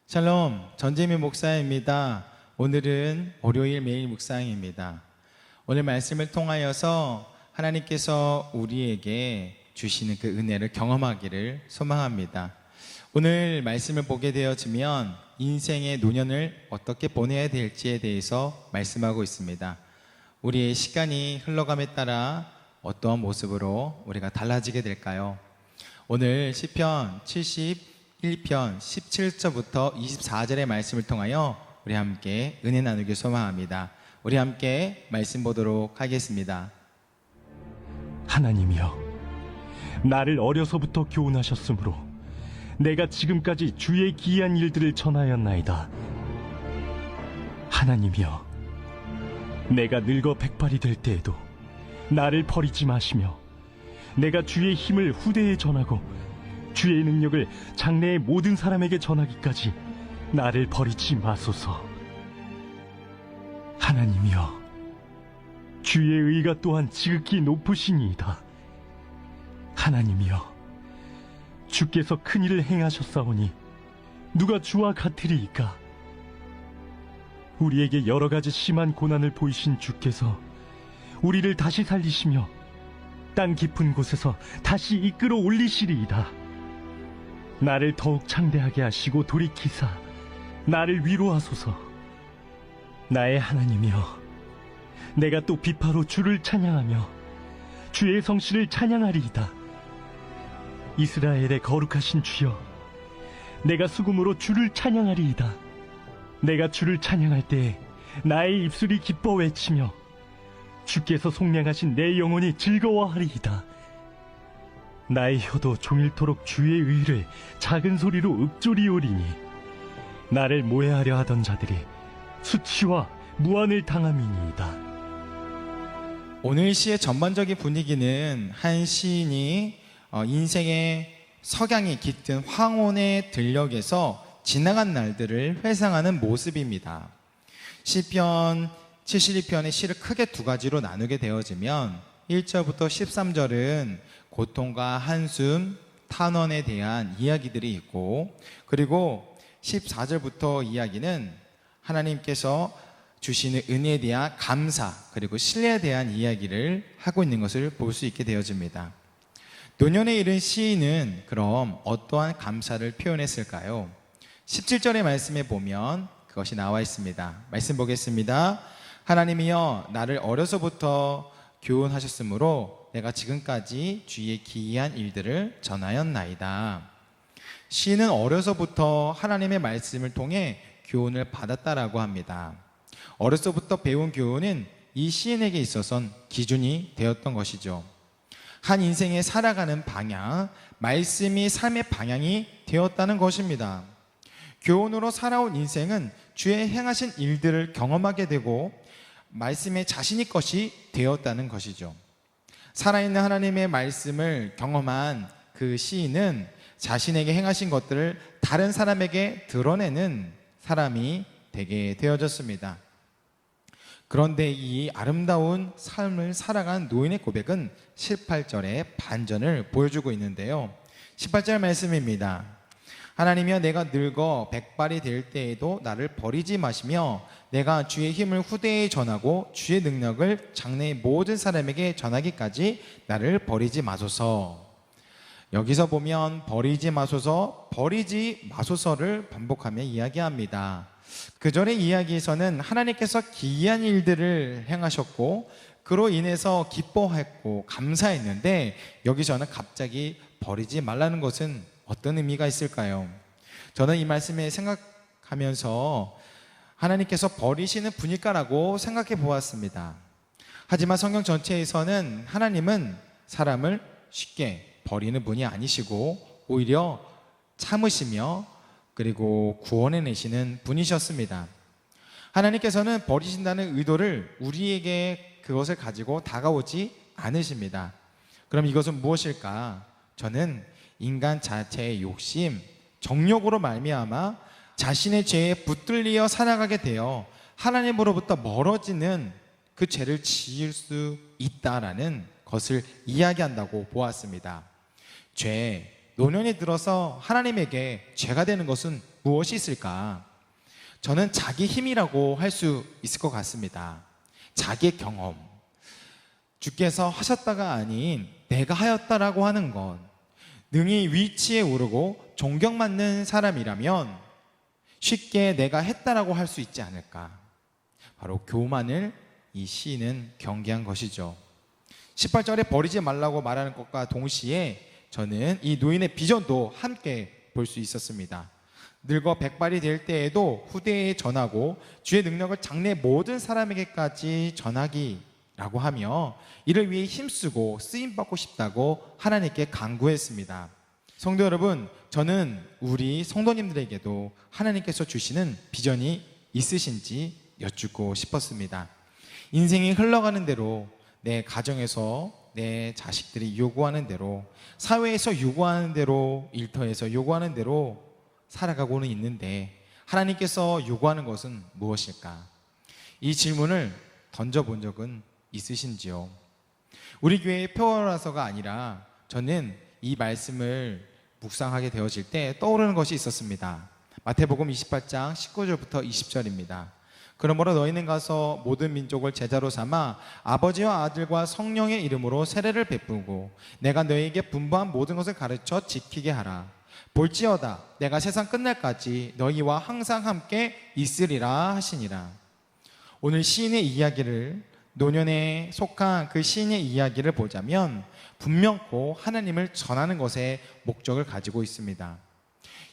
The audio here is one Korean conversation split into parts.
샬롬, 전재민 목사입니다. 오늘은 월요일 매일 묵상입니다. 오늘 말씀을 통하여서 하나님께서 우리에게 주시는 그 은혜를 경험하기를 소망합니다. 오늘 말씀을 보게 되어지면 인생의 노년을 어떻게 보내야 될지에 대해서 말씀하고 있습니다. 우리의 시간이 흘러감에 따라 어떠한 모습으로 우리가 달라지게 될까요? 오늘 시편 71편 17절부터 24절의 말씀을 통하여 우리 함께 은혜 나누길 소망합니다. 우리 함께 말씀 보도록 하겠습니다. 하나님이여, 나를 어려서부터 교훈하셨으므로 내가 지금까지 주의 기이한 일들을 전하였나이다. 하나님이여, 내가 늙어 백발이 될 때에도 나를 버리지 마시며 내가 주의 힘을 후대에 전하고 주의 능력을 장래의 모든 사람에게 전하기까지 나를 버리지 마소서. 하나님이여, 주의 의가 또한 지극히 높으시니이다. 하나님이여, 주께서 큰 일을 행하셨사오니 누가 주와 같으리이까? 우리에게 여러 가지 심한 고난을 보이신 주께서 우리를 다시 살리시며 땅 깊은 곳에서 다시 이끌어 올리시리이다. 나를 더욱 창대하게 하시고 돌이키사 나를 위로하소서. 나의 하나님이여, 내가 또 비파로 주를 찬양하며 주의 성실을 찬양하리이다. 이스라엘의 거룩하신 주여, 내가 수금으로 주를 찬양하리이다. 내가 주를 찬양할 때에 나의 입술이 기뻐 외치며 주께서 속량하신 내 영혼이 즐거워하리이다. 나의 혀도 종일토록 주의 의를 작은 소리로 읊조리오리니 나를 모해하려 하던 자들이 수치와 무한을 당함이니이다. 오늘 시의 전반적인 분위기는 한 시인이 인생의 석양이 깃든 황혼의 들녘에서 지나간 날들을 회상하는 모습입니다. 시편 72편의 시를 크게 두 가지로 나누게 되어지면 1절부터 13절은 고통과 한숨, 탄원에 대한 이야기들이 있고, 그리고 14절부터 이야기는 하나님께서 주시는 은혜에 대한 감사, 그리고 신뢰에 대한 이야기를 하고 있는 것을 볼 수 있게 되어집니다. 노년에 이른 시인은 그럼 어떠한 감사를 표현했을까요? 17절의 말씀에 보면 그것이 나와 있습니다. 말씀 보겠습니다. 하나님이여, 나를 어려서부터 교훈하셨으므로 내가 지금까지 주의 기이한 일들을 전하였나이다. 시인은 어려서부터 하나님의 말씀을 통해 교훈을 받았다라고 합니다. 어려서부터 배운 교훈은 이 시인에게 있어서는 기준이 되었던 것이죠. 한 인생에 살아가는 방향, 말씀이 삶의 방향이 되었다는 것입니다. 교훈으로 살아온 인생은 주의 행하신 일들을 경험하게 되고 말씀에 자신의 것이 되었다는 것이죠. 살아있는 하나님의 말씀을 경험한 그 시인은 자신에게 행하신 것들을 다른 사람에게 드러내는 사람이 되게 되어졌습니다. 그런데 이 아름다운 삶을 살아간 노인의 고백은 18절의 반전을 보여주고 있는데요. 18절 말씀입니다. 하나님이여, 내가 늙어 백발이 될 때에도 나를 버리지 마시며 내가 주의 힘을 후대에 전하고 주의 능력을 장래의 모든 사람에게 전하기까지 나를 버리지 마소서. 여기서 보면 버리지 마소서, 버리지 마소서를 반복하며 이야기합니다. 그 전의 이야기에서는 하나님께서 기이한 일들을 행하셨고 그로 인해서 기뻐했고 감사했는데, 여기서는 갑자기 버리지 말라는 것은 어떤 의미가 있을까요? 저는 이 말씀에 생각하면서 하나님께서 버리시는 분일까라고 생각해 보았습니다. 하지만 성경 전체에서는 하나님은 사람을 쉽게 버리는 분이 아니시고 오히려 참으시며 그리고 구원해내시는 분이셨습니다. 하나님께서는 버리신다는 의도를 우리에게 그것을 가지고 다가오지 않으십니다. 그럼 이것은 무엇일까? 저는 인간 자체의 욕심, 정욕으로 말미암아 자신의 죄에 붙들리어 살아가게 되어 하나님으로부터 멀어지는 그 죄를 지을 수 있다라는 것을 이야기한다고 보았습니다. 죄, 노년이 들어서 하나님에게 죄가 되는 것은 무엇이 있을까? 저는 자기 힘이라고 할 수 있을 것 같습니다. 자기의 경험. 주께서 하셨다가 아닌 내가 하였다라고 하는 것. 능히 위치에 오르고 존경받는 사람이라면 쉽게 내가 했다라고 할 수 있지 않을까. 바로 교만을 이 시인은 경계한 것이죠. 18절에 버리지 말라고 말하는 것과 동시에 저는 이 노인의 비전도 함께 볼 수 있었습니다. 늙어 백발이 될 때에도 후대에 전하고 주의 능력을 장래 모든 사람에게까지 전하기라고 하며 이를 위해 힘쓰고 쓰임받고 싶다고 하나님께 간구했습니다. 성도 여러분, 저는 우리 성도님들에게도 하나님께서 주시는 비전이 있으신지 여쭙고 싶었습니다. 인생이 흘러가는 대로 내 가정에서 내 자식들이 요구하는 대로, 사회에서 요구하는 대로, 일터에서 요구하는 대로 살아가고는 있는데 하나님께서 요구하는 것은 무엇일까? 이 질문을 던져본 적은 있으신지요? 우리 교회의 표어라서가 아니라 저는 이 말씀을 묵상하게 되어질 때 떠오르는 것이 있었습니다. 마태복음 28장 19절부터 20절입니다. 그러므로 너희는 가서 모든 민족을 제자로 삼아 아버지와 아들과 성령의 이름으로 세례를 베푸고 내가 너희에게 분부한 모든 것을 가르쳐 지키게 하라. 볼지어다 내가 세상 끝날까지 너희와 항상 함께 있으리라 하시니라. 오늘 시인의 이야기를, 노년에 속한 그 시인의 이야기를 보자면 분명코 하나님을 전하는 것에 목적을 가지고 있습니다.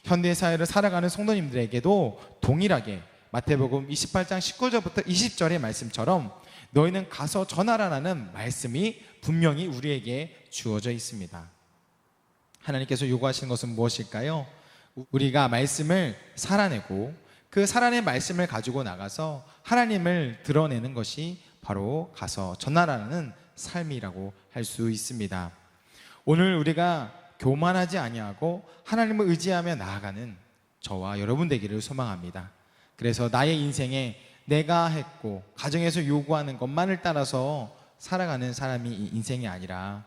현대사회를 살아가는 성도님들에게도 동일하게 마태복음 28장 19절부터 20절의 말씀처럼 너희는 가서 전하라라는 말씀이 분명히 우리에게 주어져 있습니다. 하나님께서 요구하시는 것은 무엇일까요? 우리가 말씀을 살아내고 그 살아낸 말씀을 가지고 나가서 하나님을 드러내는 것이 바로 가서 전하라는 삶이라고 할 수 있습니다. 오늘 우리가 교만하지 아니하고 하나님을 의지하며 나아가는 저와 여러분 되기를 소망합니다. 그래서 나의 인생에 내가 했고 가정에서 요구하는 것만을 따라서 살아가는 사람이 이 인생이 아니라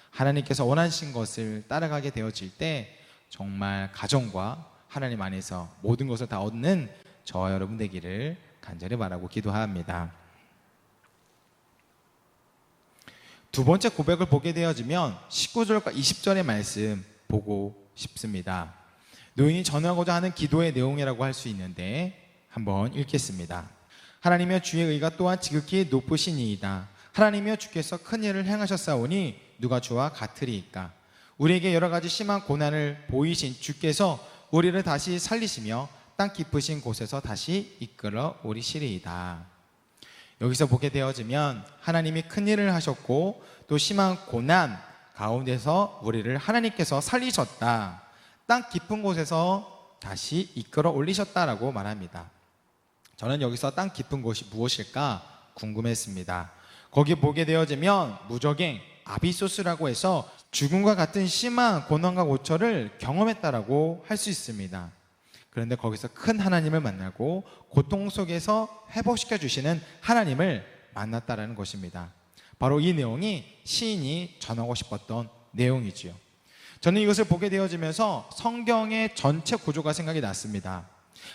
하나님께서 원하신 것을 따라가게 되어질 때 정말 가정과 하나님 안에서 모든 것을 다 얻는 저와 여러분 되기를 간절히 바라고 기도합니다. 두 번째 고백을 보게 되어지면 19절과 20절의 말씀 보고 싶습니다. 노인이 전하고자 하는 기도의 내용이라고 할 수 있는데 한번 읽겠습니다. 하나님이여 주의 의가 또한 지극히 높으시니이다. 하나님이여 주께서 큰 일을 행하셨사오니 누가 주와 같으리이까. 우리에게 여러 가지 심한 고난을 보이신 주께서 우리를 다시 살리시며 땅 깊으신 곳에서 다시 이끌어 오리시리이다. 여기서 보게 되어지면 하나님이 큰 일을 하셨고 또 심한 고난 가운데서 우리를 하나님께서 살리셨다. 땅 깊은 곳에서 다시 이끌어 올리셨다라고 말합니다. 저는 여기서 땅 깊은 곳이 무엇일까 궁금했습니다. 거기 보게 되어지면 무적행 아비소스라고 해서 죽음과 같은 심한 고난과 고초를 경험했다라고 할 수 있습니다. 그런데 거기서 큰 하나님을 만나고 고통 속에서 회복시켜 주시는 하나님을 만났다라는 것입니다. 바로 이 내용이 시인이 전하고 싶었던 내용이지요. 저는 이것을 보게 되어지면서 성경의 전체 구조가 생각이 났습니다.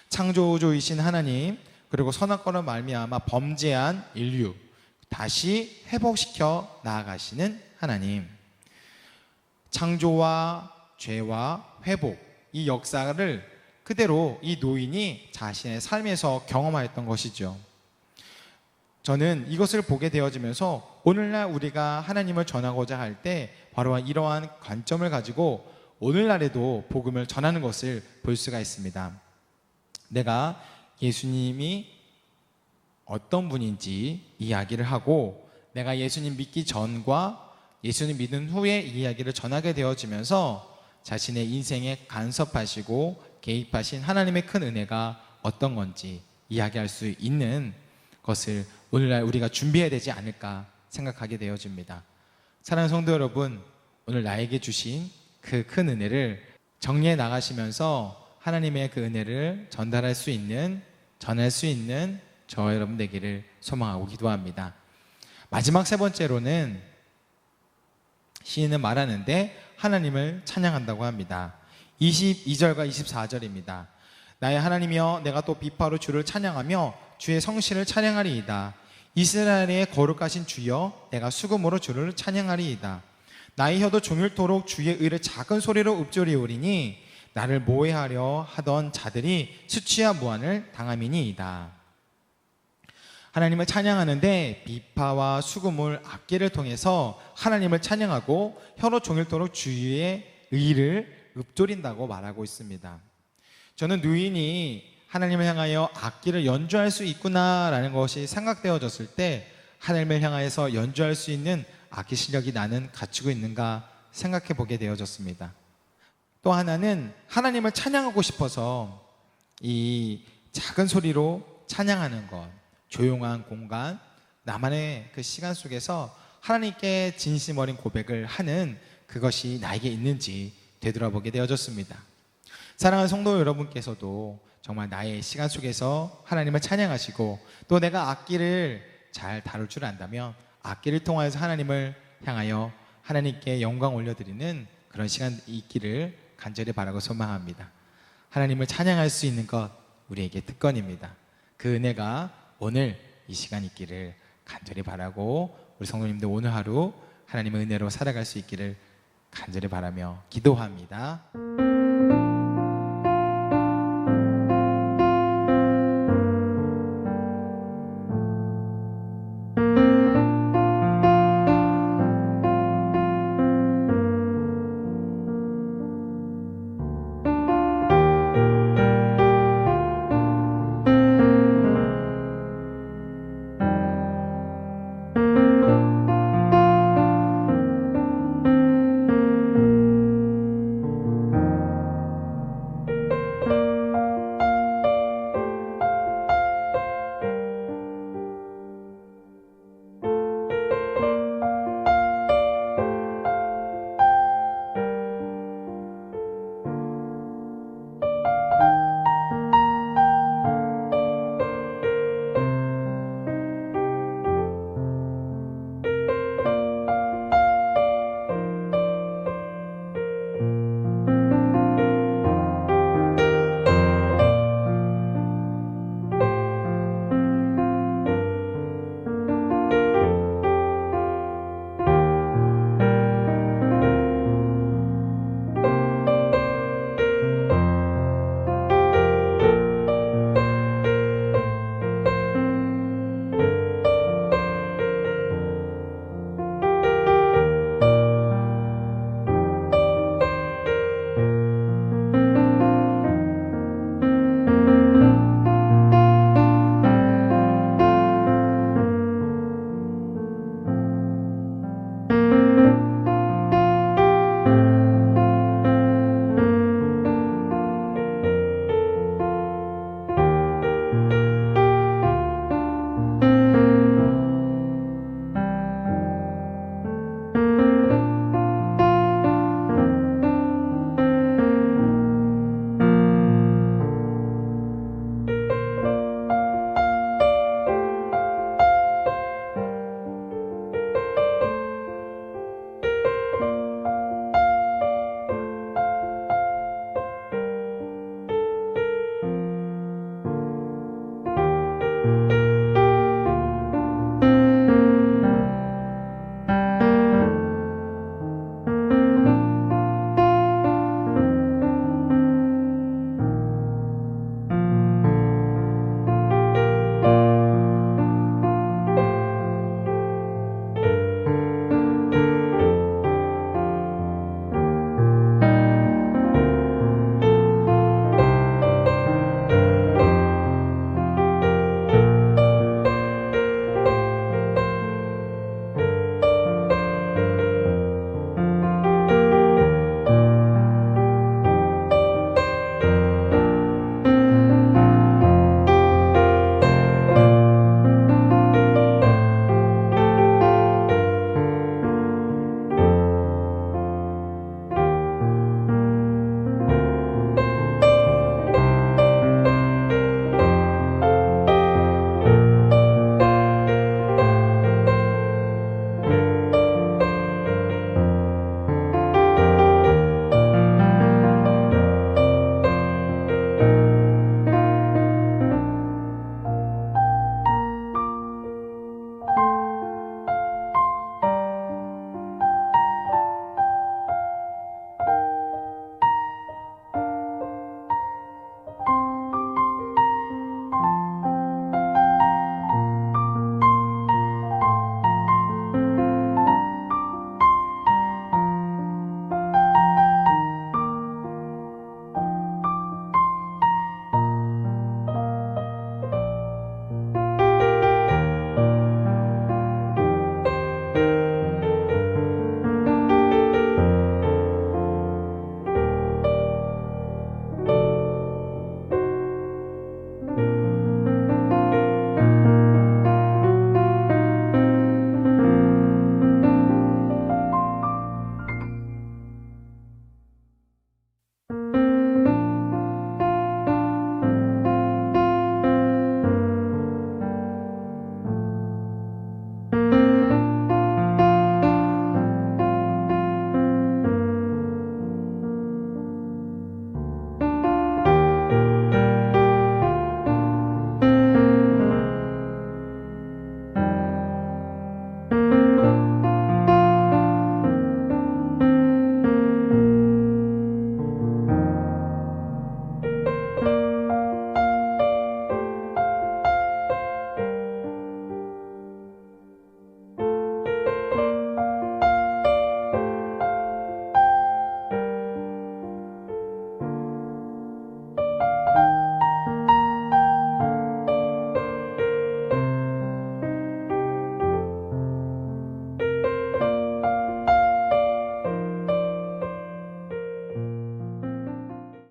창조주이신 하나님, 그리고 선악과로 말미암아 범죄한 인류 다시 회복시켜 나아가시는 하나님. 창조와 죄와 회복, 이 역사를 그대로 이 노인이 자신의 삶에서 경험하였던 것이죠. 저는 이것을 보게 되어지면서 오늘날 우리가 하나님을 전하고자 할 때 바로 이러한 관점을 가지고 오늘날에도 복음을 전하는 것을 볼 수가 있습니다. 내가 예수님이 어떤 분인지 이야기를 하고 내가 예수님 믿기 전과 예수님 믿은 후에 이야기를 전하게 되어지면서 자신의 인생에 간섭하시고 개입하신 하나님의 큰 은혜가 어떤 건지 이야기할 수 있는 것을 오늘날 우리가 준비해야 되지 않을까 생각하게 되어집니다. 사랑하는 성도 여러분, 오늘 나에게 주신 그 큰 은혜를 정리해 나가시면서 하나님의 그 은혜를 전할 수 있는 저와 여러분 되기를 소망하고 기도합니다. 마지막 세 번째로는 시인은 말하는데 하나님을 찬양한다고 합니다. 22절과 24절입니다. 나의 하나님이여 내가 또 비파로 주를 찬양하며 주의 성실을 찬양하리이다. 이스라엘의 거룩하신 주여 내가 수금으로 주를 찬양하리이다. 나의 혀도 종일토록 주의 의를 작은 소리로 읊조리오리니 나를 모해하려 하던 자들이 수치와 무한을 당함이니이다. 하나님을 찬양하는데 비파와 수금을 악기를 통해서 하나님을 찬양하고 혀로 종일토록 주의 의를 읊조린다고 말하고 있습니다. 저는 누인이 하나님을 향하여 악기를 연주할 수 있구나라는 것이 생각되어졌을 때 하나님을 향하여서 연주할 수 있는 악기 실력이 나는 갖추고 있는가 생각해 보게 되어졌습니다. 또 하나는 하나님을 찬양하고 싶어서 이 작은 소리로 찬양하는 것, 조용한 공간, 나만의 그 시간 속에서 하나님께 진심 어린 고백을 하는 그것이 나에게 있는지 되돌아보게 되어졌습니다. 사랑하는 성도 여러분께서도 정말 나의 시간 속에서 하나님을 찬양하시고 또 내가 악기를 잘 다룰 줄 안다면 악기를 통하여서 하나님을 향하여 하나님께 영광 올려드리는 그런 시간이 있기를 간절히 바라고 소망합니다. 하나님을 찬양할 수 있는 것 우리에게 특권입니다. 그 은혜가 오늘 이 시간 있기를 간절히 바라고 우리 성도님들 오늘 하루 하나님의 은혜로 살아갈 수 있기를 간절히 바라며 기도합니다.